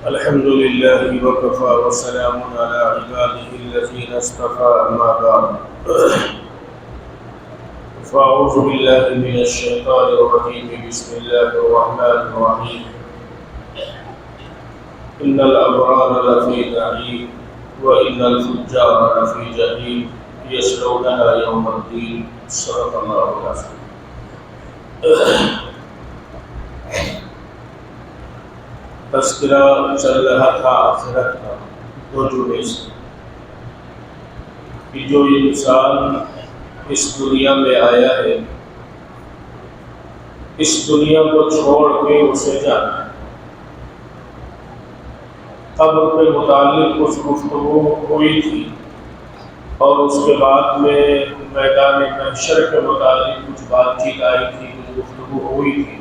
الحمد لله وكفى وسلام على عباده الذين اصطفى أما بعد فأعوذ بالله من الشيطان الرجيم بسم الله الرحمن الرحيم إن الأبرار لفي نعيم وإن الفجار لفي جحيم يصلونها يوم الدين صدق الله العظيم. تذکرہ چل رہا تھا آخرت کا دو جملے سے کہ جو انسان اس دنیا میں آیا ہے اس دنیا کو چھوڑ کے اسے جانا ہے. قبر کے متعلق کچھ گفتگو ہوئی تھی اور اس کے بعد میں میدان محشر کے متعلق کچھ بات چیت آئی تھی، کچھ گفتگو ہوئی تھی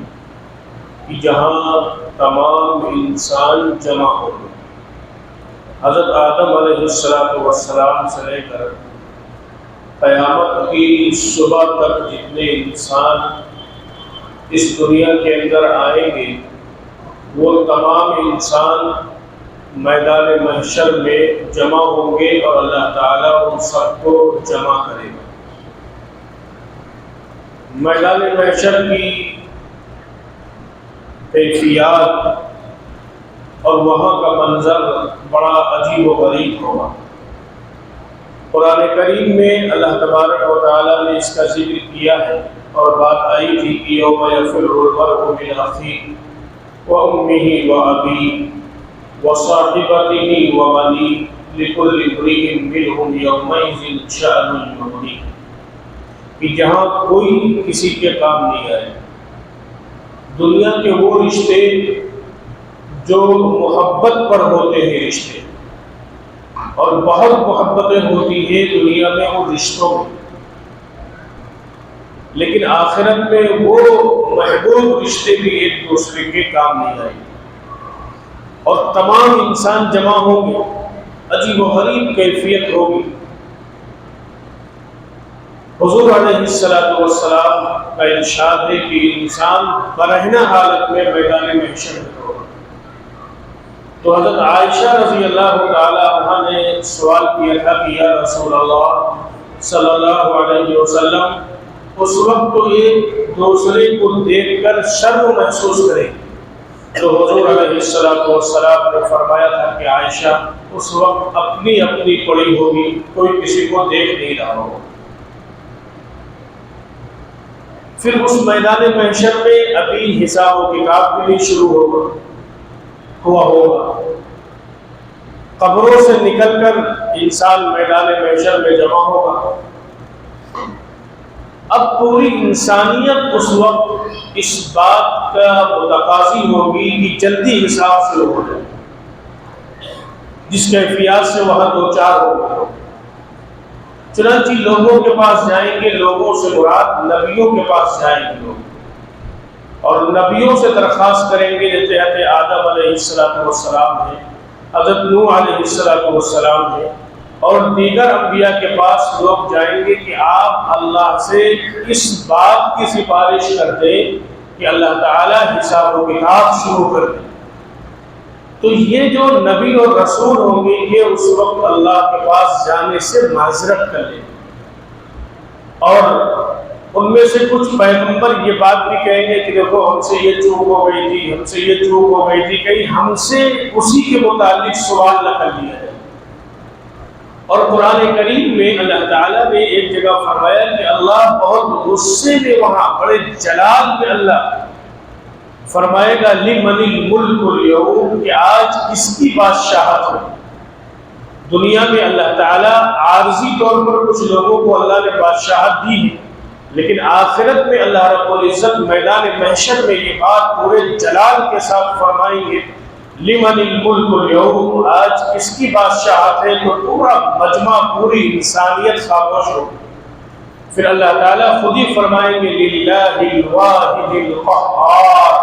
کہ جہاں تمام انسان جمع ہو گئے. حضرت آدم علیہ السلام سے لے کر قیامت کی صبح تک جتنے انسان اس دنیا کے اندر آئیں گے وہ تمام انسان میدان محشر میں جمع ہوں گے اور اللہ تعالیٰ ان سب کو جمع کرے گا. میدان محشر کی کیفیات اور وہاں کا منظر بڑا عجیب و غریب ہوگا. قرآن کریم میں اللہ تبارک و تعالیٰ نے اس کا ذکر کیا ہے اور بات آئی تھی کہ یوم یفر المرء من اخیہ وامہ وابیہ وصاحبتہ وبنیہ لکل امرئ منہم یومئذ شأن یغنیہ، کہ جہاں کوئی کسی کے کام نہیں آئے. دنیا کے وہ رشتے جو محبت پر ہوتے ہیں رشتے، اور بہت محبتیں ہوتی ہیں دنیا میں ان رشتوں میں، لیکن آخرت میں وہ محبوب رشتے بھی ایک دوسرے کے کام نہیں آئیں گے اور تمام انسان جمع ہوں گے. عجیب و غریب کیفیت ہوگی. حضور علیہ السلام کا ارشاد ہے کہ انسان برہنہ حالت میں میدان محشر میں ہوگا. تو حضرت عائشہ رضی اللہ تعالی عنہ نے سوال کیا تھا کہ یا رسول اللہ صلی اللہ علیہ وسلم اس وقت تو ایک دوسرے کو دیکھ کر شرم محسوس کرے. تو حضور علیہ السلام نے فرمایا تھا کہ عائشہ اس وقت اپنی اپنی پڑی ہوگی، کوئی کسی کو دیکھ نہیں رہا ہوگا. پھر اس میدان محشر میں ابھی حساب و کتاب بھی نہیں شروع ہوا ہوگا. قبروں سے نکل کر انسان میدان محشر میں جمع ہوگا. اب پوری انسانیت اس وقت اس بات کا متقاضی ہوگی کہ جلدی حساب شروع ہو جائے، جس کیفیات سے وہاں دو چار ہو گئے. چنانچہ لوگوں کے پاس جائیں گے، لوگوں سے مراد نبیوں کے پاس جائیں گے لوگ، اور نبیوں سے درخواست کریں گے جیسے حضرت آدم علیہ السلام ہے، حضرت نوح علیہ السلام ہے، اور دیگر انبیاء کے پاس لوگ جائیں گے کہ آپ اللہ سے اس بات کی سفارش کر دیں کہ اللہ تعالیٰ حساب و کتاب شروع کر دیں. تو یہ جو نبی اور رسول ہوں گے یہ اس وقت اللہ کے پاس جانے سے معذرت کر لیں گے، اور ان میں سے کچھ پیغمبر یہ بات بھی کہیں گے کہ دیکھو ہم سے یہ چوک ہو گئی تھی، ہم سے یہ چوک ہو گئی تھی، کہیں ہم سے اسی کے متعلق سوال نہ کر لیا جائے. اور قرآن کریم میں اللہ تعالیٰ نے ایک جگہ فرمایا کہ اللہ بہت غصے میں، وہاں بڑے جلال میں اللہ فرمائے گا لمن الملک اليوم، کہ آج کس کی بادشاہت ہے. دنیا میں اللہ تعالیٰ عارضی طور پر کچھ لوگوں کو اللہ نے بادشاہت دی ہے، لیکن آخرت میں اللہ رب العزت میدان محشر میں یہ بات پورے جلال کے ساتھ فرمائیں گے لمن الملک اليوم، آج کس کی بادشاہت ہے. تو پورا مجمع، پوری انسانیت خاموش ہوگی. پھر اللہ تعالیٰ خود ہی فرمائیں گے للہ الواحد القہار،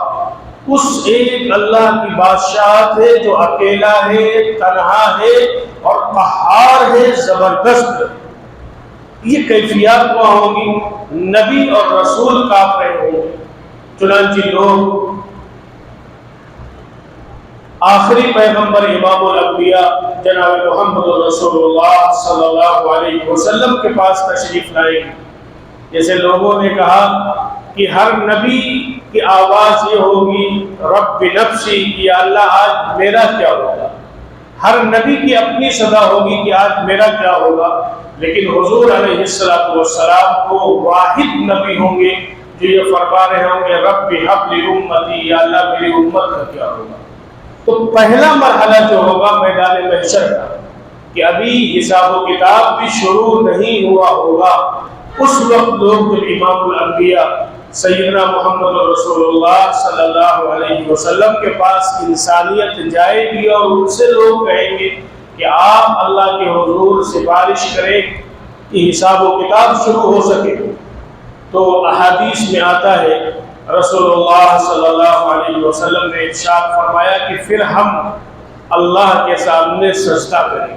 اس ایک اللہ کی بادشاہت ہے جو اکیلا ہے، تنہا ہے اور قہار ہے، زبردست. یہ کیفیات وہاں ہوں گی. نبی اور رسول کافر ہوں گے. چنانچہ لوگ آخری پیغمبر امام الانبیاء جناب محمد رسول اللہ صلی اللہ علیہ وسلم کے پاس تشریف لائیں گے۔ جیسے لوگوں نے کہا کہ ہر نبی کی آواز یہ ہوگی رب نفسی، یا اللہ آج میرا کیا ہوگا۔ ہر نبی کی اپنی صدا ہوگی کہ آج میرا کیا ہوگا، لیکن حضور علیہ السلام کو واحد نبی ہوں گے جو یہ فرما رہے ہوں گے رب حب لی امتی، یا اللہ میری امت کا کیا ہوگا۔ تو پہلا مرحلہ جو ہوگا میدان محشر کا، کہ ابھی حساب و کتاب بھی شروع نہیں ہوا ہوگا، اس وقت لوگ جب امام الانبیاء سیدنا محمد رسول اللہ صلی اللہ علیہ وسلم کے پاس انسانیت جائے گی اور ان سے لوگ کہیں گے کہ آپ اللہ کے حضور سفارش کریں کہ حساب و کتاب شروع ہو سکے، تو احادیث میں آتا ہے رسول اللہ صلی اللہ علیہ وسلم نے ارشاد فرمایا کہ پھر ہم اللہ کے سامنے سجدہ کریں۔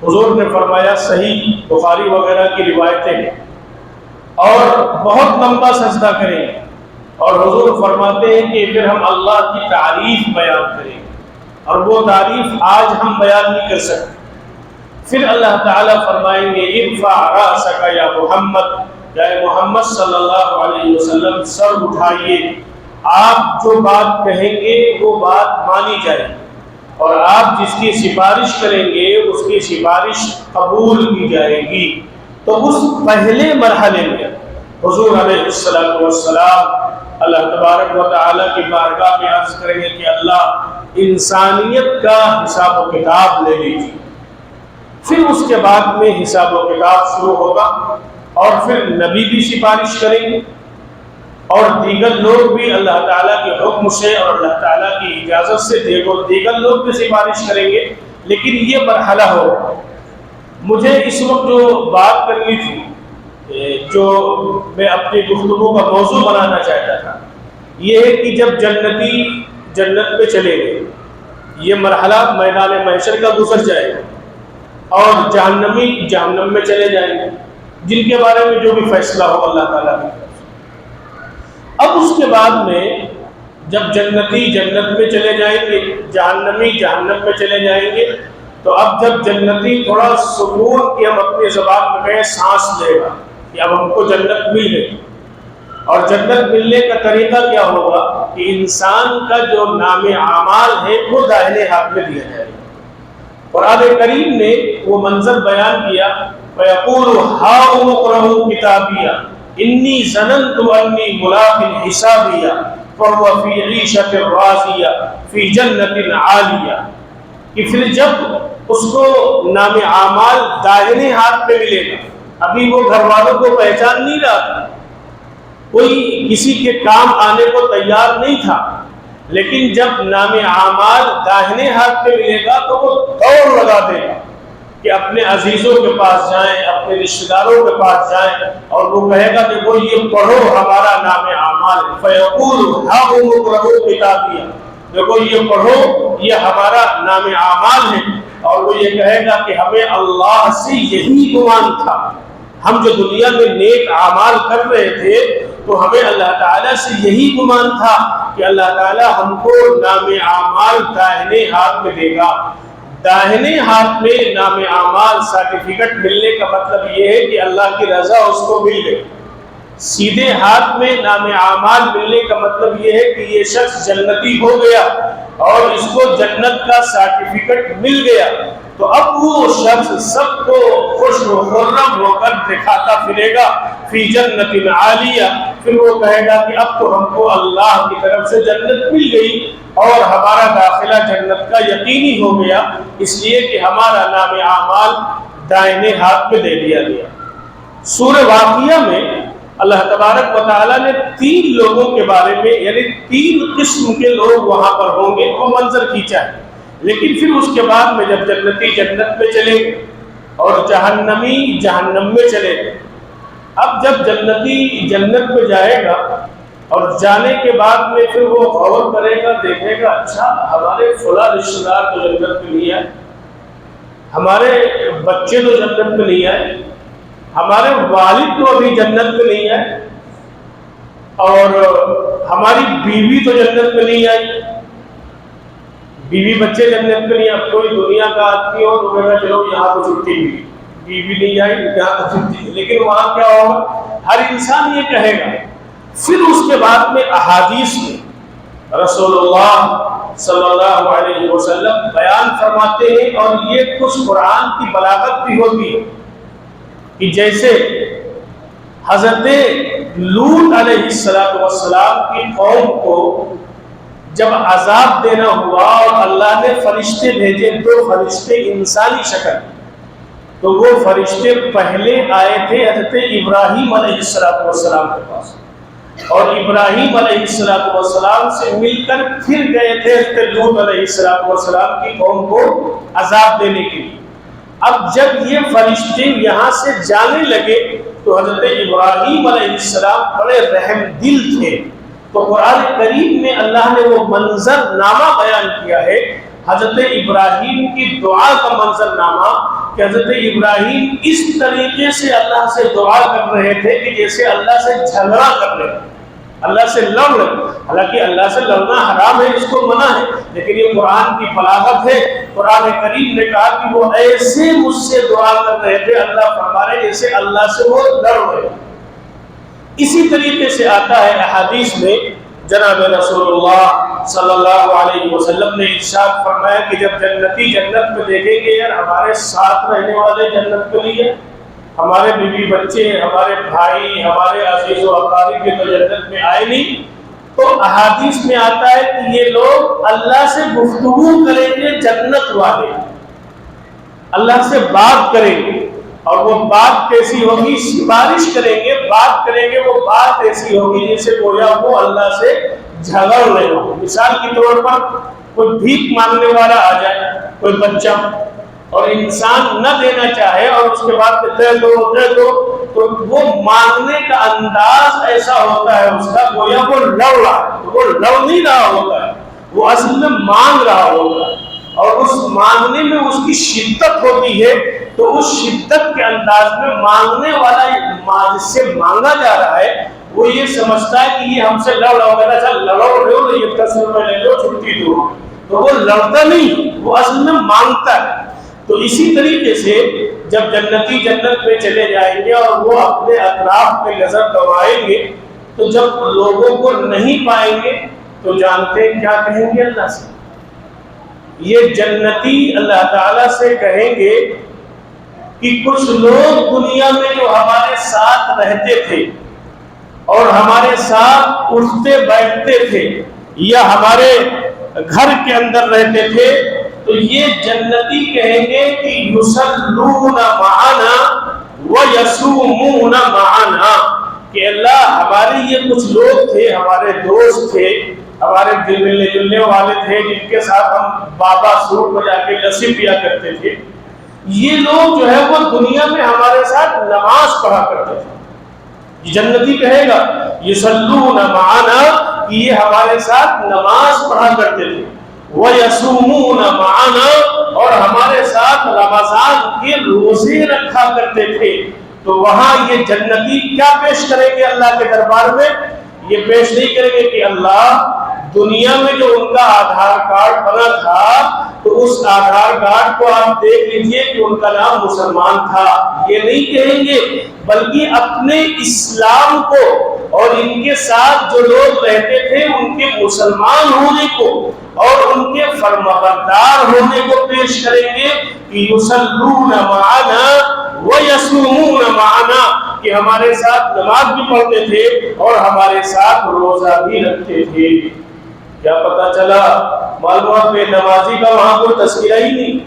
حضور نے فرمایا، صحیح بخاری وغیرہ کی روایتیں ہیں، اور بہت لمبا سجدہ کریں، اور حضور فرماتے ہیں کہ پھر ہم اللہ کی تعریف بیان کریں، اور وہ تعریف آج ہم بیان نہیں کر سکتے۔ پھر اللہ تعالیٰ فرمائیں گے ارفع رأسک یا محمد، یا محمد صلی اللہ علیہ وسلم سر اٹھائیے، آپ جو بات کہیں گے وہ بات مانی جائے، اور آپ جس کی سفارش کریں گے اس کی سفارش قبول کی جائے گی۔ تو اس پہلے مرحلے میں حضور علیہ السلام اللہ تبارک و تعالیٰ کی بارگاہ میں عرض کریں گے کہ اللہ انسانیت کا حساب و کتاب لے لیجیے۔ پھر اس کے بعد میں حساب و کتاب شروع ہوگا، اور پھر نبی بھی سفارش کریں گے، اور دیگر لوگ بھی اللہ تعالیٰ کے حکم سے اور اللہ تعالیٰ کی اجازت سے دیگر لوگ بھی سفارش کریں گے۔ لیکن یہ مرحلہ ہوگا۔ مجھے اس وقت جو بات کرنی تھی، جو میں اپنی گفتگو کا موضوع بنانا چاہتا تھا، یہ ہے کہ جب جنتی جنت میں چلے گئے، یہ مرحلہ میدان محشر کا گزر جائے گا، اور جہنمی جہنم میں چلے جائیں گے، جن کے بارے میں جو بھی فیصلہ ہو اللہ تعالیٰ کی طرف سے۔ اب اس کے بعد میں جب جنتی جنت میں چلے جائیں گے، جہنمی جہنم میں چلے جائیں گے، تو اب جب جنتی تھوڑا سکون کہ ہم اپنی زبان میں کہیں سانس لے گا کہ اب ہم کو جنت مل گئی، اور جنت ملنے کا طریقہ کیا ہوگا کہ انسان کا جو نام اعمال ہے وہ داہنے ہاتھ میں دیا جائے گا۔ قرآن کریم نے وہ منظر بیان کیا، فَيَقُولُ هَاؤُمُ اقْرَءُوا كِتَابِيَهْ إِنِّي ظَنَنْتُ أَنِّي مُلَاقٍ حِسَابِيَهْ فَهُوَ فِي عِيشَةٍ رَاضِيَةٍ فِي جَنَّةٍ عَالِيَةٍ، کہ پھر جب اس کو نام اعمال داہنے ہاتھ میں ملے گا، ابھی وہ گھر والوں کو پہچان نہیں رہا، کوئی کسی کے کام آنے کو تیار نہیں تھا، لیکن جب نام اعمال داہنے ہاتھ میں ملے گا تو وہ دوڑ لگا دے گا کہ اپنے عزیزوں کے پاس جائیں، اپنے رشتہ داروں کے پاس جائیں، اور وہ کہے گا کہ وہ یہ پڑھو ہمارا نام اعمال، فَيَقُولُ هَاؤُمُ اقْرَءُوا كِتَابِيَهْ، دیکھو یہ پڑھو یہ ہمارا نام اعمال ہے، اور وہ یہ کہے گا کہ ہمیں اللہ سے یہی گمان تھا، ہم جو دنیا میں نیک اعمال کر رہے تھے تو ہمیں اللہ تعالیٰ سے یہی گمان تھا کہ اللہ تعالیٰ ہم کو نام اعمال داہنے ہاتھ میں دے گا۔ داہنے ہاتھ میں نام اعمال سرٹیفکیٹ ملنے کا مطلب یہ ہے کہ اللہ کی رضا اس کو مل گئی، سیدھے ہاتھ میں نام اعمال ملنے کا مطلب یہ ہے کہ یہ شخص جنتی ہو گیا اور اس کو جنت کا سرٹیفکیٹ مل گیا، تو اب وہ شخص سب کو خوش و خرم ہو کر دکھاتا پھرے گا فی جنت عالیہ، پھر وہ کہے گا کہ اب تو ہم کو اللہ کی طرف سے جنت مل گئی اور ہمارا داخلہ جنت کا یقینی ہو گیا، اس لیے کہ ہمارا نام اعمال دائنے ہاتھ میں دے دیا گیا۔ سورہ واقعہ میں اللہ تبارک و تعالیٰ نے 3 لوگوں کے بارے میں، یعنی 3 قسم کے لوگ وہاں پر ہوں گے، وہ منظر کھینچا ہے، لیکن پھر اس کے بعد میں جب جنتی جنت میں چلے گئے اور جہنمی جہنم میں چلے گئے، اب جب جنتی جنت میں جائے گا اور جانے کے بعد میں پھر وہ غور کرے گا، دیکھے گا اچھا ہمارے فلاں رشتہ دار تو جنت میں نہیں آئے، ہمارے بچے تو جنت میں نہیں آئے، ہمارے والد تو ابھی جنت میں نہیں آئے، اور ہماری بیوی تو جنت میں نہیں آئی، بیوی بچے جنت کے لیے. اب کوئی دنیا کا آدمی ہو تو کہنا چلو یہاں تو چھٹی ملی, بیوی نہیں آئی یہاں تو چھٹی, لیکن وہاں کیا ہوگا؟ ہر انسان یہ کہے گا. پھر اس کے بعد میں احادیث میں رسول اللہ صلی اللہ علیہ وسلم بیان فرماتے ہیں, اور یہ کچھ قرآن کی بلاغت بھی ہوتی ہے کہ جیسے حضرت لوط علیہ السلام کی قوم کو جب عذاب دینا ہوا اور اللہ نے فرشتے بھیجے, 2 فرشتے انسانی شکل, تو وہ فرشتے پہلے آئے تھے حضرت ابراہیم علیہ السلام کے پاس, اور ابراہیم علیہ السلام سے مل کر پھر گئے تھے حضرت لوط علیہ السلام کی قوم کو عذاب دینے کے لیے. اب جب یہ فرشتے یہاں سے جانے لگے تو حضرت ابراہیم علیہ السلام بڑے رحم دل تھے, تو قرآن کریم میں اللہ نے وہ منظر نامہ بیان کیا ہے, حضرت ابراہیم کی دعا کا منظر نامہ, کہ حضرت ابراہیم اس طریقے سے اللہ سے دعا کر رہے تھے کہ جیسے اللہ سے جھگڑا کر رہے, اللہ سے لڑ رہے. حالانکہ اللہ سے لڑنا حرام ہے, اس کو منع ہے, لیکن یہ قرآن کی بلاغت ہے. قرآن کریم نے کہا کہ وہ ایسے مجھ سے دعا کر رہے تھے, اللہ فرما رہے جیسے اللہ سے وہ لڑ رہے. اسی طریقے سے آتا ہے احادیث میں, جناب رسول اللہ صلی اللہ علیہ وسلم نے ارشاد فرمایا کہ جب جنتی جنت میں دیکھیں گے یار ہمارے ساتھ رہنے والے جنت کے لیے, ہمارے بیوی بچے, ہمارے بھائی, ہمارے عزیز و اقارب یہ تو جنت میں آئے نہیں, تو احادیث میں آتا ہے کہ یہ لوگ اللہ سے گفتگو کریں گے, جنت والے اللہ سے بات کریں گے, اور وہ بات کیسی ہوگی؟ سفارش کریں گے, بات کریں گے, وہ بات ایسی ہوگی جیسے گویا وہ اللہ سے جھگڑ رہے ہو. مثال کے طور پر کوئی بھیک مانگنے والا آ جائے, کوئی بچہ, اور انسان نہ دینا چاہے اور اس کے بعد دے دو دے دو, تو وہ مانگنے کا انداز ایسا ہوتا ہے اس کا گویا وہ لڑ رہا ہے. تو وہ لڑ نہیں رہا ہوتا ہے, وہ اصل میں مانگ رہا ہوتا ہے, اور اس مانگنے میں اس کی شدت ہوتی ہے. تو اس شدت کے انداز میں مانگنے والا جس سے مانگا جا رہا ہے وہ یہ سمجھتا ہے کہ یہ ہم سے لڑ رہا ہوگا, اچھا لڑو لو, یہ 10 روپے لے لو, چھٹی دو. تو وہ لڑتا نہیں, وہ اصل میں مانگتا ہے. تو اسی طریقے سے جب جنتی جنت میں چلے جائیں گے اور وہ اپنے اطراف میں نظر دوڑائیں گے, تو جب لوگوں کو نہیں پائیں گے تو جانتے ہیں کیا کہیں گے اللہ سے؟ یہ جنتی اللہ تعالیٰ سے کہیں گے کہ کچھ لوگ دنیا میں جو ہمارے ساتھ رہتے تھے اور ہمارے ساتھ اٹھتے بیٹھتے تھے یا ہمارے گھر کے اندر رہتے تھے, تو یہ جنتی کہیں گے کہ یصلون معنا ویصومون معنا, کہ اللہ ہمارے یہ کچھ لوگ تھے, ہمارے دوست تھے, ہمارے دل ملنے جلنے والے تھے, جن کے ساتھ ہم بابا سور کو جا کے لسی پیا کرتے تھے, یہ لوگ جو ہے وہ دنیا میں ہمارے ساتھ نماز پڑھا کرتے تھے. یہ جنتی کہے گا یصلون معنا, کہ یہ ہمارے ساتھ نماز پڑھا کرتے تھے, وَيَصُومُونَ مَعَنَا, اور ہمارے ساتھ رمضان کے روزے رکھا کرتے تھے. تو وہاں یہ جنتی کیا پیش کریں گے اللہ کے دربار میں؟ یہ پیش نہیں کریں گے کہ اللہ دنیا میں جو ان کا آدھار کارڈ بنا تھا تو اس آدھار کارڈ کو آپ دیکھ لیجئے کہ ان کا نام مسلمان تھا. یہ نہیں کہیں گے, بلکہ اپنے اسلام کو اور ان کے ساتھ جو لوگ رہتے تھے ان کے مسلمان ہونے کو اور ان کے فرمانبردار ہونے کو پیش کریں گے کہ یصلون معنا ویصومون معنا, کہ ہمارے ساتھ نماز بھی پڑھتے تھے اور ہمارے ساتھ روزہ بھی رکھتے تھے. کیا پتا چلا؟ معلومات بے نمازی کا وہاں کوئی تذکرہ ہی نہیں.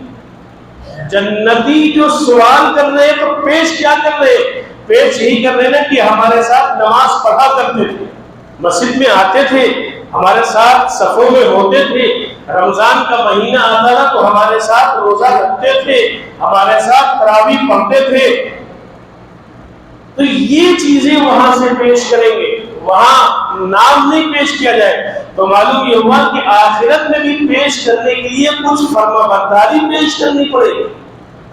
جنتی جو سوال کر رہے ہیں تو پیش کیا کر رہے ہیں؟ پیش یہی کر رہے ہیں کہ ہمارے ساتھ نماز پڑھا کرتے تھے, مسجد میں آتے تھے, ہمارے ساتھ صفوں میں ہوتے تھے, رمضان کا مہینہ آتا تھا تو ہمارے ساتھ روزہ رکھتے تھے, ہمارے ساتھ تراویح پڑھتے تھے. تو یہ چیزیں وہاں سے پیش کریں گے, وہاں نام نہیں پیش کیا جائے. تو معلوم یہ ہوا کہ آخرت میں بھی پیش کرنے کے لیے کچھ فرمانبرداری پیش کرنی پڑے گی,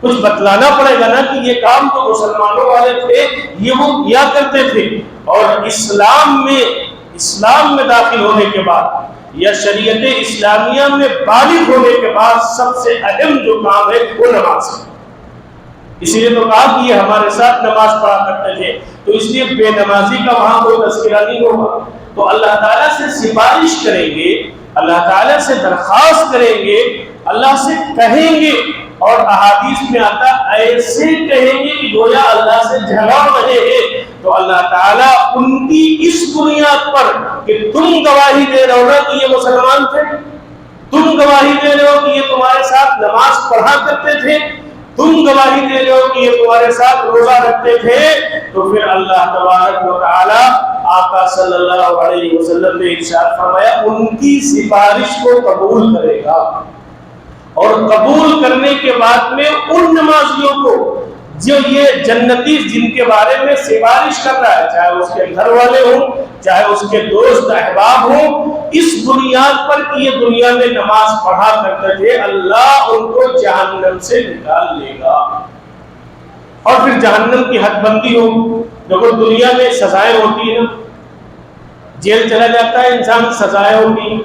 کچھ بتلانا پڑے گا نا کہ یہ کام تو مسلمانوں والے تھے, یہ وہ کیا کرتے تھے. اور اسلام میں داخل ہونے کے بعد یا شریعت اسلامیہ میں بالغ ہونے کے بعد سب سے اہم جو کام ہے وہ نماز ہے۔ اسی لیے تو کہا کہ یہ ہمارے ساتھ نماز پڑھا کرتے تھے، تو اس لیے بے نمازی کا وہاں کوئی تذکرہ نہیں ہوگا۔ تو اللہ تعالیٰ سے سفارش کریں گے، اللہ تعالیٰ سے درخواست کریں گے، اللہ سے کہیں گے، اور احادیث میں آتا ایسے کہیں گے کہ گویا اللہ سے جھگڑ رہے ہیں۔ تو اللہ تعالیٰ ان کی اس بنیاد پر کہ تم گواہی دے رہے ہو نا کہ یہ مسلمان تھے، تم گواہی دے رہے ہو کہ یہ تمہارے ساتھ نماز پڑھا کرتے تھے، تم گواہی دے رہے ہو کہ یہ تمہارے ساتھ روزہ رکھتے تھے، تو پھر اللہ تبارک و تعالی آقا صلی اللہ علیہ وسلم نے ارشاد فرمایا ان کی سفارش کو قبول کرے گا، اور قبول کرنے کے بعد میں ان نمازیوں کو جو یہ جنتی جن کے بارے میں سفارش کر رہا ہے، چاہے اس کے گھر والے ہوں، چاہے اس کے دوست احباب ہوں، اس بنیاد پر کہ یہ دنیا میں نماز پڑھا کرتے تھے، اللہ ان کو جہنم سے نکال لے گا۔ اور پھر جہنم کی حد بندی ہو، دیکھو دنیا میں سزائیں ہوتی ہیں، جیل چلا جاتا ہے انسان، سزائیں ہوتی،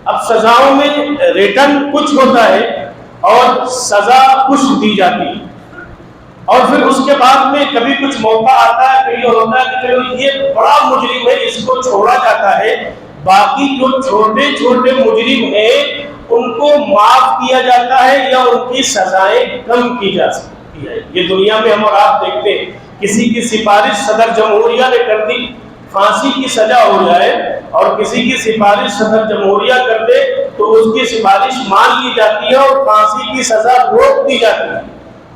اب سزاؤں میں ریٹرن کچھ ہوتا ہے اور سزا کچھ دی جاتی ہے، اور پھر اس کے بعد میں کبھی کچھ موقع آتا ہے، کبھی ہوتا ہے کہ چلو یہ بڑا مجرم ہے اس کو چھوڑا جاتا ہے، باقی جو چھوٹے چھوٹے مجرم ہیں ان کو معاف کیا جاتا ہے یا ان کی سزائیں کم کی جا سکتی ہے۔ یہ دنیا میں ہم اور آپ دیکھتے ہیں، کسی کی سفارش صدر جمہوریہ نے کر دی پھانسی کی سزا ہو جائے، اور کسی کی سفارش صدر جمہوریہ کر دے تو اس کی سفارش مان لی جاتی ہے اور پھانسی کی سزا روک دی جاتی ہے۔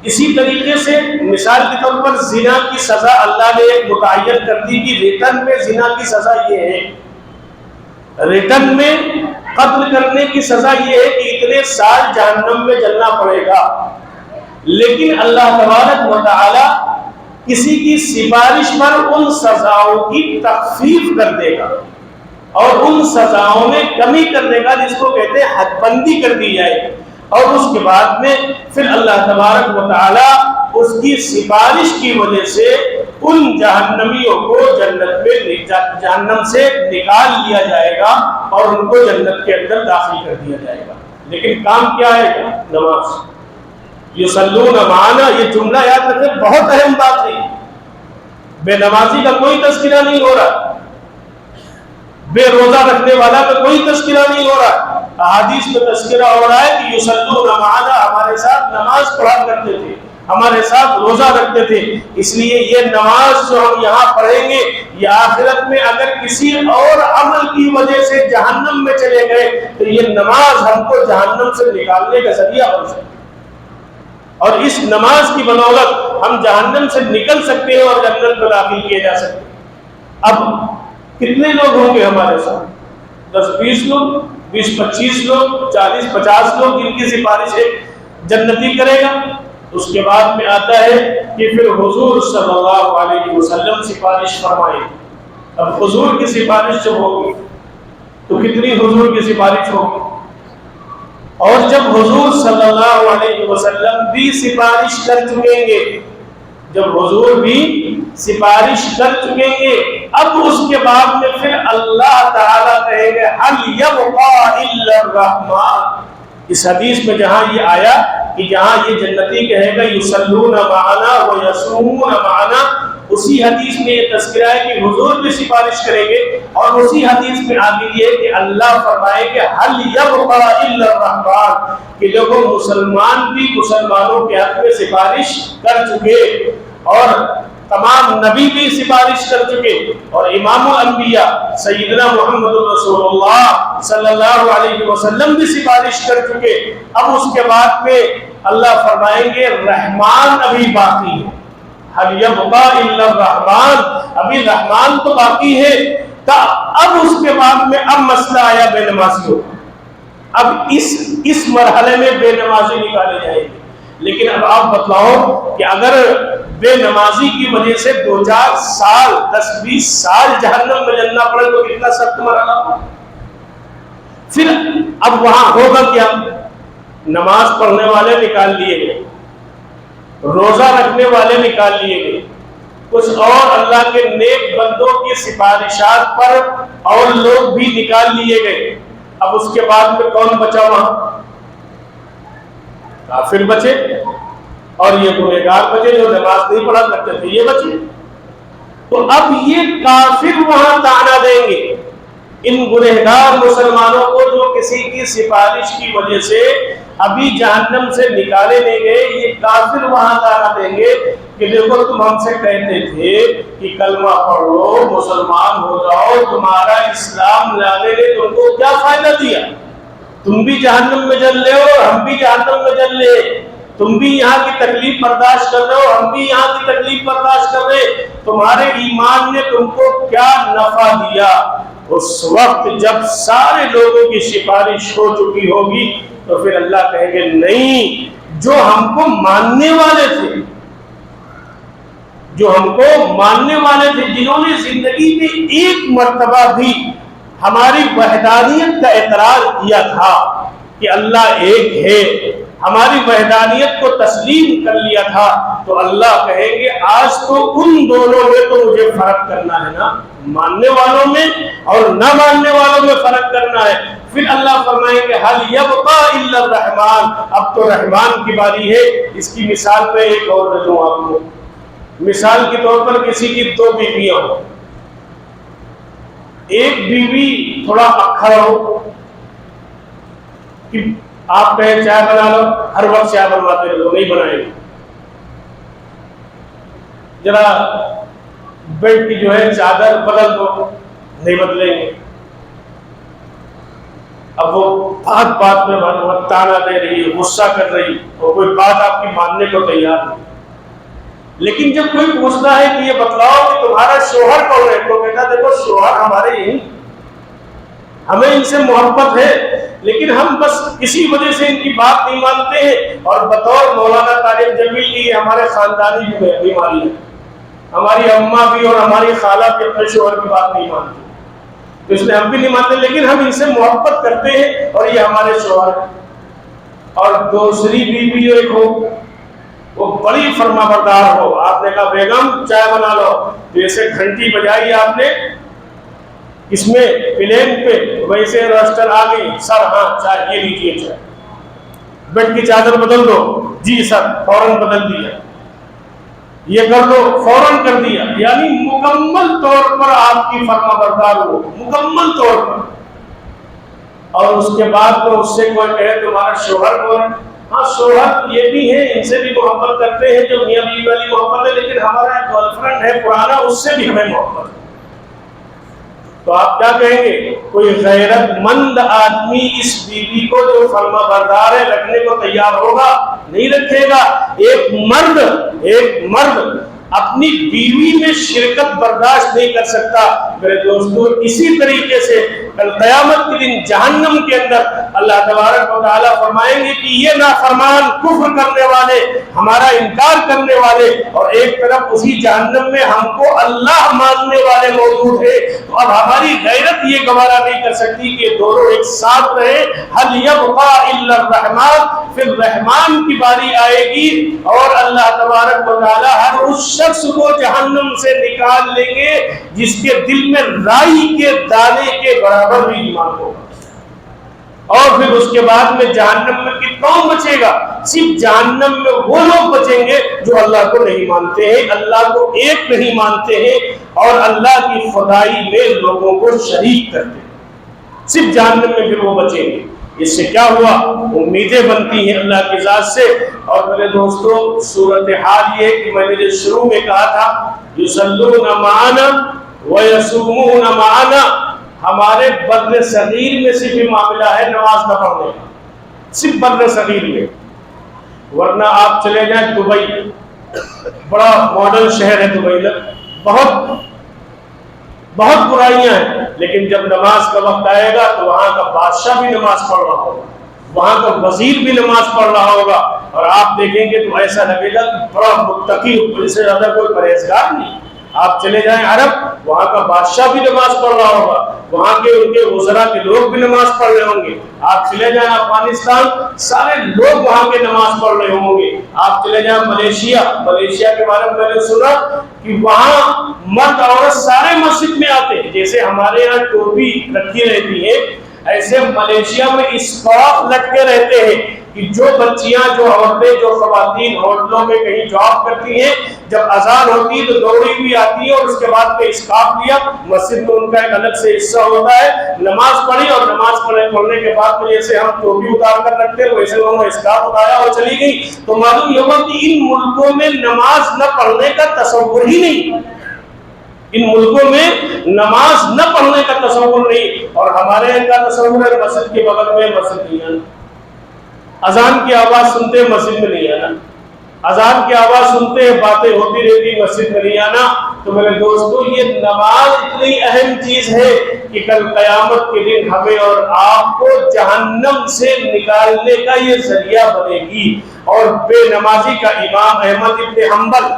اسی طریقے سے مثال کے طور پر زنا کی سزا اللہ نے ایک متعین کر دی کہ ریٹرن میں زنا کی سزا یہ ہے، ریٹرن میں قتل کرنے کی سزا یہ ہے کہ اتنے سال جہنم میں جلنا پڑے گا، لیکن اللہ تبارک و تعالی کسی کی سفارش پر ان سزاؤں کی تخفیف کر دے گا اور ان سزاؤں میں کمی کر دے گا، جس کو کہتے ہیں حد بندی کر دی جائے گی، اور اس کے بعد میں پھر اللہ تبارک و تعالی اس کی سفارش کی وجہ سے ان جہنمیوں کو جنت میں جہنم سے نکال لیا جائے گا اور ان کو جنت کے اندر داخل کر دیا جائے گا۔ لیکن کام کیا ہے؟ نماز۔ یصلون معنا، یہ جملہ یاد رکھیں، بہت اہم بات ہے۔ بے نمازی کا کوئی تذکرہ نہیں ہو رہا، بے روزہ رکھنے والا کا کوئی تذکرہ نہیں ہو رہا، احادیث میں تذکرہ ہو رہا ہے کہ یصلون معنا، ہمارے ساتھ نماز پڑھا کرتے تھے، ہمارے ساتھ روزہ رکھتے تھے۔ اس لیے یہ نماز جو ہم یہاں پڑھیں گے، یہ آخرت میں اگر کسی اور عمل کی وجہ سے جہنم میں چلے گئے تو یہ نماز ہم کو جہنم سے نکالنے کا ذریعہ بن سکتی ہے، اور اس نماز کی بدولت ہم جہنم سے نکل سکتے ہیں اور جنت میں داخل کیے جا سکتے ہیں۔ اب کتنے لوگ ہوں گے ہمارے ساتھ؟ 10-20 لوگ، 20-25 لوگ، 40-50 لوگ جن کی سفارش ایک جنتی کرے گا۔ اس کے بعد میں آتا ہے کہ پھر حضور صلی اللہ علیہ وسلم سفارش فرمائے۔ اب حضور کی سفارش جب ہوگی تو کتنی حضور کی سفارش ہوگی؟ اور جب حضور صلی اللہ علیہ وسلم بھی سفارش کر چکیں گے، جب حضور بھی سفارش کر چکیں گے، اب اس کے بعد میں پھر اللہ تعالیٰ کہیں گے هل يبقى الا الرحمن۔ اس حدیث میں جہاں یہ آیا کہ جہاں یہ جنتی کہے گا یصلون معنا ویصومون معنا، اسی حدیث میں یہ تذکرہ ہے کہ حضور بھی سفارش کریں گے، اور اسی حدیث میں آگے یہ کہ اللہ فرمائے کہ هل يبقى الا الرحمن، کہ لوگوں مسلمان بھی مسلمانوں کے حق میں سفارش کر چکے، اور تمام نبی بھی سفارش کر چکے، اور امام الانبیاء سیدنا محمد رسول اللہ صلی اللہ علیہ وسلم بھی سفارش کر چکے۔ اب اس کے بعد میں اللہ فرمائیں گے رحمان ابھی باقی ہے، هل يبقى الا الرحمن، ابھی رحمان تو باقی ہے۔ اب اس کے بعد میں اب مسئلہ آیا بے نمازیوں، اب اس مرحلے میں بے نمازی نکالے جائیں گے۔ لیکن اب آپ بتلاؤ کہ اگر بے نمازی کی وجہ سے 2-4 سال 10-20 سال جہنم میں جلنا پڑے تو کتنا سخت مرحلہ ہو۔ پھر اب وہاں ہوگا کیا؟ نماز پڑھنے والے نکال لیے گئے، روزہ رکھنے والے نکال لیے گئے، کچھ اور اللہ کے نیک بندوں کی سفارشات پر اور لوگ بھی نکال لیے گئے۔ اب اس کے بعد میں کون بچا وہاں؟ کافر بچے اور یہ گنہگار بچے جو نماز نہیں پڑھا کرتے تھے، یہ بچے. تو اب یہ کافر وہاں طعنہ دیں گے ان گنہگار مسلمانوں کو جو کسی کی سفارش کی وجہ سے ابھی جہنم سے نکالے نہیں گئے. یہ کافر وہاں طعنہ دیں گے کہ دیکھو تم ہم سے کہتے تھے کہ کلمہ پڑھو مسلمان ہو جاؤ، تمہارا اسلام لانے نے تم کو کیا فائدہ دیا؟ تم بھی جہنم میں جل رہے ہو، ہم بھی جہنم میں جل رہے ہیں. تم بھی یہاں کی تکلیف برداشت کر رہے ہو، ہم بھی یہاں کی تکلیف برداشت کر رہے ہیں. تمہارے ایمان نے تم کو کیا نفع دیا؟ اس وقت جب سارے لوگوں کی سفارش ہو چکی ہوگی تو پھر اللہ کہیں گے نہیں، جو ہم کو ماننے والے تھے، جو ہم کو ماننے والے تھے، جنہوں نے زندگی میں ایک مرتبہ بھی ہماری وحدانیت کا اقرار کیا تھا کہ اللہ ایک ہے، ہماری وحدانیت کو تسلیم کر لیا تھا، تو اللہ کہیں گے آج تو ان دونوں میں تو مجھے فرق کرنا ہے نا، ماننے والوں میں اور نہ ماننے والوں میں فرق کرنا ہے. پھر اللہ فرمائیں گے هل يبقى الا الرحمن، اب تو رحمان کی باری ہے. اس کی مثال میں ایک اور دے دوں آپ کو. مثال کے طور پر کسی کی دو بیویاں ہو، ایک بیوی تھوڑا اکھڑ ہو کہ آپ کہیں چائے بنا لو، ہر وقت چائے بنواتے رہو، نہیں بنائیں گے. ذرا بیڈ کی جو ہے چادر بدل دو، نہیں بدلیں گے. اب وہ بات میں طعنہ دے رہی ہے، غصہ کر رہی، اور کوئی بات آپ کی ماننے کو تیار نہیں. لیکن جب کوئی پوچھتا ہے کہ یہ بتلاؤ کہ تمہارا شوہر کون ہے، تو کہتا دیکھو شوہر ہمارے ہی، ہمیں ان سے محبت ہے، لیکن ہم بس کسی وجہ سے ان کی بات نہیں مانتے ہیں. اور بطور مولانا طارق جمیل کی یہ ہمارے خاندانی بیماری ہے. ہماری اماں بھی اور ہماری خالہ بھی اپنے شوہر کی بات نہیں مانتی، تو اس لیے ہم بھی نہیں مانتے، لیکن ہم ان سے محبت کرتے ہیں اور یہ ہمارے شوہر ہیں. اور دوسری بیوی ایک ہو، وہ بڑی فرما بردار ہو، آپ نے کہا بیگم چائے بنا لو، جیسے گھنٹی بجائی آپ نے اس میں پلین پہ، ویسے روسٹر آ گئی، سر ہاں چائے، یہ لیجیے چائے. بیڈ کی چادر بدل دو، جی سر فوراً بدل دیا. یہ کر دو، فوراً کر دیا. یعنی مکمل طور پر آپ کی فرما بردار ہو، مکمل طور پر. اور اس کے بعد تو اس سے کوئی کہے تمہارا شوہر کون ہے، ہاں شوہر یہ بھی ہے، ان سے بھی محبت کرتے ہیں جو میاں بیوی والی محبت ہے، لیکن ہمارا ایک گرل فرینڈ ہے پرانا، اس سے بھی ہمیں محبت ہے. تو آپ کیا کہیں گے؟ کوئی غیرت مند آدمی اس بیوی کو جو فرما بردار ہے رکھنے کو تیار ہوگا؟ نہیں رکھے گا. ایک مرد اپنی بیوی میں شرکت برداشت نہیں کر سکتا. میرے دوستو اسی طریقے سے کل قیامت کے دن جہنم کے اندر اللہ تبارک و تعالیٰ فرمائیں گے کہ یہ نافرمان کفر کرنے والے، ہمارا انکار کرنے والے، اور ایک طرف اسی جہنم میں ہم کو اللہ ماننے والے موجود ہیں. تو اب ہماری غیرت یہ گوارا نہیں کر سکتی کہ دونوں ایک ساتھ رہے. هل يبقى الا الرحمن، پھر رحمان کی باری آئے گی اور اللہ تبارک و تعالیٰ ہر اس شخص کو جہنم سے نکال لیں گے جس کے دل میں رائی کے دانے کے برابر بھی ایمان ہوگا. اور پھر اس کے بعد میں جہنم میں کون بچے گا؟ صرف جہنم میں وہ لوگ بچیں گے جو اللہ کو نہیں مانتے ہیں، اللہ کو ایک نہیں مانتے ہیں اور اللہ کی خدائی میں لوگوں کو شریک کرتے ہیں. صرف جہنم میں پھر وہ بچیں گے. اس سے کیا ہوا؟ امیدیں بنتی ہیں اللہ کی ذات سے. اور میرے دوستو صورتحال یہ کہ میں نے جو شروع میں کہا تھا یصلون معنا ویصومون معنا، ہمارے بر صغیر میں صرف یہ معاملہ ہے نماز نہ پڑھنے کا، صرف بر صغیر میں. ورنہ آپ چلے جائیں دبئی، بڑا ماڈرن شہر ہے دبئی میں، بہت برائیاں ہیں، لیکن جب نماز کا وقت آئے گا تو وہاں کا بادشاہ بھی نماز پڑھ رہا ہوگا، وہاں کا وزیر بھی نماز پڑھ رہا ہوگا، اور آپ دیکھیں گے تو ایسا لگے گا کہ بڑا متقی، اس سے زیادہ کوئی پرہیزگار نہیں. آپ چلے جائیں عرب، وہاں کا بادشاہ بھی نماز پڑھ رہا ہوگا، وہاں کے ان کے وزراء کے لوگ بھی نماز پڑھ رہے ہوں گے. آپ چلے جائیں افغانستان، سارے لوگ وہاں کے نماز پڑھ رہے ہوں گے. آپ چلے جائیں ملیشیا کے بارے میں نے سنا کہ وہاں مرد عورت سارے مسجد میں آتے ہیں. جیسے ہمارے یہاں ٹوپی رکھی رہتی ہے، ایسے ملیشیا میں اسٹاف لٹکے رہتے ہیں کہ جو بچیاں، جو عورتیں، جو خواتین ہوٹلوں میں کہیں جاب کرتی ہیں، جب اذان ہوتی ہے تو دوڑی بھی آتی ہے اور اس کے بعد میں اسکارف لیا، مسجد میں ان کا ایک الگ سے حصہ ہوتا ہے، نماز پڑھی اور نماز پڑھنے کے بعد میں جیسے ہم ٹوپی اتار کر رکھتے ہیں ویسے انہوں نے اسکارف اتارا اور چلی گئی. تو معلوم یہ ہوا کہ ان ملکوں میں نماز نہ پڑھنے کا تصور ہی نہیں، ان ملکوں میں نماز نہ پڑھنے کا تصور نہیں. اور ہمارے یہاں کا تصور ہے مسجد کے بغل میں مسجد نہیں ہے، اذان کی آواز سنتے مسجد میں نہیں آنا، اذان کی آواز سنتے باتیں ہوتی رہتی مسجد میں نہیں آنا. تو میرے دوستو یہ نماز اتنی اہم چیز ہے کہ کل قیامت کے دن ہمیں اور آپ کو جہنم سے نکالنے کا یہ ذریعہ بنے گی. اور بے نمازی کا امام احمد ابن حنبل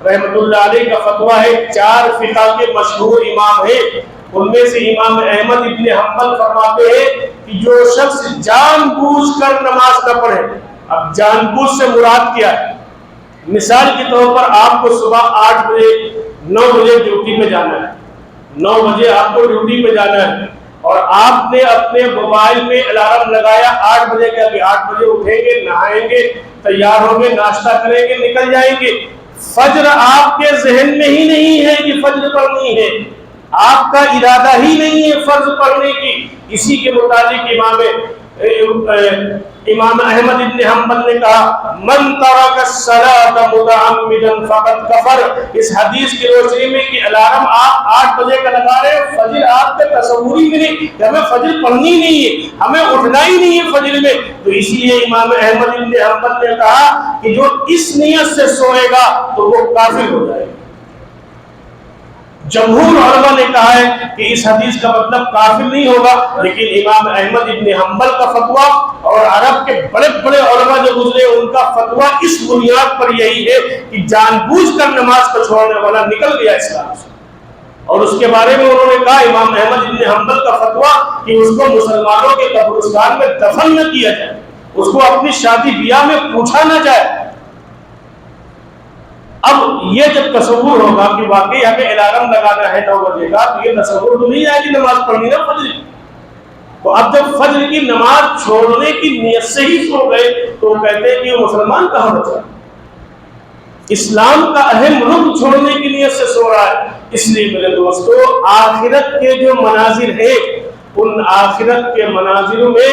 رحمۃ اللہ علیہ کا فتویٰ ہے، 4 فقہ کے مشہور امام ہیں، ان میں سے امام احمد ابن حنبل فرماتے ہیں کہ جو شخص جان بوجھ کر نماز نہ پڑھے، اب جان بوجھ سے مراد کیا ہے؟ مثال کے طور پر آپ کو صبح 8 بجے 9 بجے ڈیوٹی پہ جانا ہے، 9 بجے آپ کو ڈیوٹی پہ جانا ہے اور آپ نے اپنے موبائل میں الارم لگایا 8 بجے کا کہ 8 بجے اٹھیں گے، نہائیں گے، تیار ہوں گے، ناشتہ کریں گے، نکل جائیں گے. فجر آپ کے ذہن میں ہی نہیں ہے کہ فجر پڑھنی ہے، آپ کا ارادہ ہی نہیں ہے فرض پڑھنے کی. اسی کے متعلق امام احمد ابن حنبل نے کہا من ترک الصلاۃ متعمدا فقد کفر. اس حدیث کی روشنی میں کہ الارم آپ 8 بجے کا لگا رہے ہیں، فجر آپ کے تصور ہی نہیں کہ ہمیں فجر پڑھنی نہیں ہے، ہمیں اٹھنا ہی نہیں ہے فجر میں. تو اس لیے امام احمد ابن حنبل نے کہا کہ جو اس نیت سے سوئے گا تو وہ کافر ہو جائے گا. جمہور علماء نے کہا ہے کہ اس حدیث کا مطلب کافر نہیں ہوگا، لیکن امام احمد ابن حنبل کا فتویٰ اور عرب کے بڑے بڑے علماء جو گزرے ان کا فتویٰ اس بنیاد پر یہی ہے کہ جان بوجھ کر نماز کو چھوڑنے والا نکل گیا اسلام سے. اور اس کے بارے میں انہوں نے کہا امام احمد ابن حنبل کا فتویٰ کہ اس کو مسلمانوں کے قبرستان میں دفن نہ کیا جائے، اس کو اپنی شادی بیاہ میں پوچھا نہ جائے. اب یہ جب تصور ہوگا کہ واقعی ہمیں الارم لگانا ہے 9 بجے کا، تو یہ تصور تو نہیں آئے کہ نماز پڑھنی ہے فجر. تو اب جب فجر کی نماز چھوڑنے کی نیت سے ہی سو گئے تو وہ کہتے ہیں کہ وہ مسلمان کہاں بچا، اسلام کا اہم رکن چھوڑنے کی نیت سے سو رہا ہے. اس لیے میرے دوستو آخرت کے جو مناظر ہیں ان آخرت کے مناظروں میں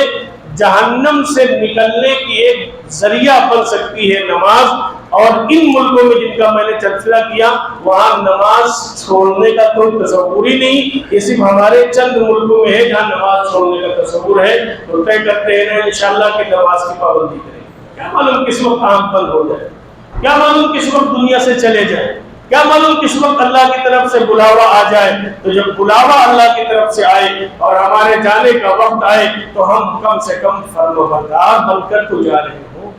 جہنم سے نکلنے کی ایک ذریعہ بن سکتی ہے نماز. اور ان ملکوں میں جن کا میں نے تذکرہ کیا وہاں نماز چھوڑنے کا کوئی تصور ہی نہیں. یہ صرف ہمارے چند ملکوں میں ہے جہاں نماز چھوڑنے کا تصور ہے. تو طے کرتے ہیں نا انشاءاللہ کہ نماز کی پابندی کریں. کیا معلوم کس وقت آنکھ بند ہو جائے، کیا معلوم کس وقت دنیا سے چلے جائیں، کیا معلوم کس وقت اللہ کی طرف سے بلاوا آ جائے. تو جب بلاوا اللہ کی طرف سے آئے اور ہمارے جانے کا وقت آئے تو ہم کم سے کم فرمانبردار بن کر تو جا رہے ہوں.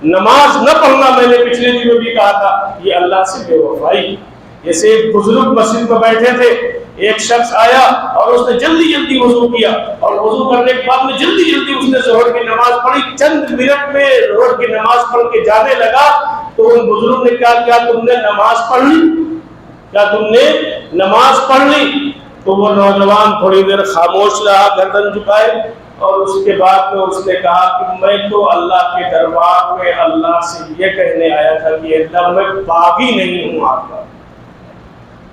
نماز نہ پڑھنا میں نے پچھلے دنوں بھی کہا تھا یہ اللہ سے بے وفائی. جیسے ایک بزرگ مسجد میں بیٹھے تھے، ایک شخص آیا اور اس نے جلدی جلدی وضو کیا اور وضو کرنے کے بعد میں جلدی جلدی اس نے ظہر کی نماز پڑھی. چند منٹ میں ظہر کی نماز پڑھ کے جانے لگا تو ان بزرگ نے کہا کیا تم نے نماز پڑھ لی، کیا تم نے نماز پڑھ لی؟ تو وہ نوجوان تھوڑی دیر خاموش رہا گردن جھکائے اور اس کے بعد میں اس نے کہا کہ میں تو اللہ کے دربار میں اللہ سے یہ کہنے آیا تھا کہ اللہ میں باغی نہیں ہوں آپ کا،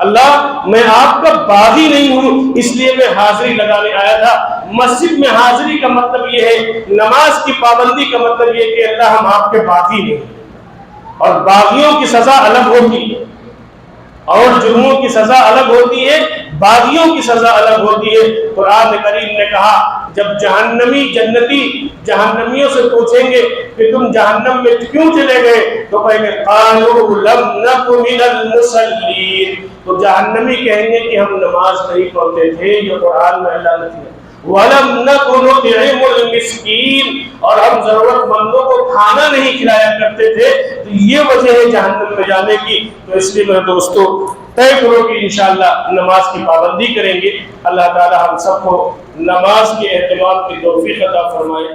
اللہ میں آپ کا باغی نہیں ہوں، اس لیے میں حاضری لگانے آیا تھا. مسجد میں حاضری کا مطلب یہ ہے، نماز کی پابندی کا مطلب یہ کہ اللہ ہم آپ کے باغی نہیں. اور باغیوں کی سزا الگ ہوتی ہے اور جرموں کی سزا الگ ہوتی ہے، باغیوں کی سزا الگ ہوتی ہے. قرآن کریم نے کہا جب جہنمی جنتی جہنمیوں سے پوچھیں گے کہ تم جہنم میں کیوں چلے گئے تو کہیں گے قالوا لم نک من المصلین. تو جہنمی کہیں گے کہ ہم نماز نہیں پڑھتے تھے. یہ قرآن میں اللہ نے کیا وَلَمْ نَكُ نُطْعِمُ الْمِسْكِينَ اور ہم ضرورت مندوں کو کھانا نہیں کھلایا کرتے تھے. تو یہ وجہ ہے جہنم میں جانے کی. تو اس لیے میرے دوستو طے کرو کہ انشاءاللہ نماز کی پابندی کریں گے. اللہ تعالی ہم سب کو نماز کے اہتمام کی توفیق عطا فرمائے.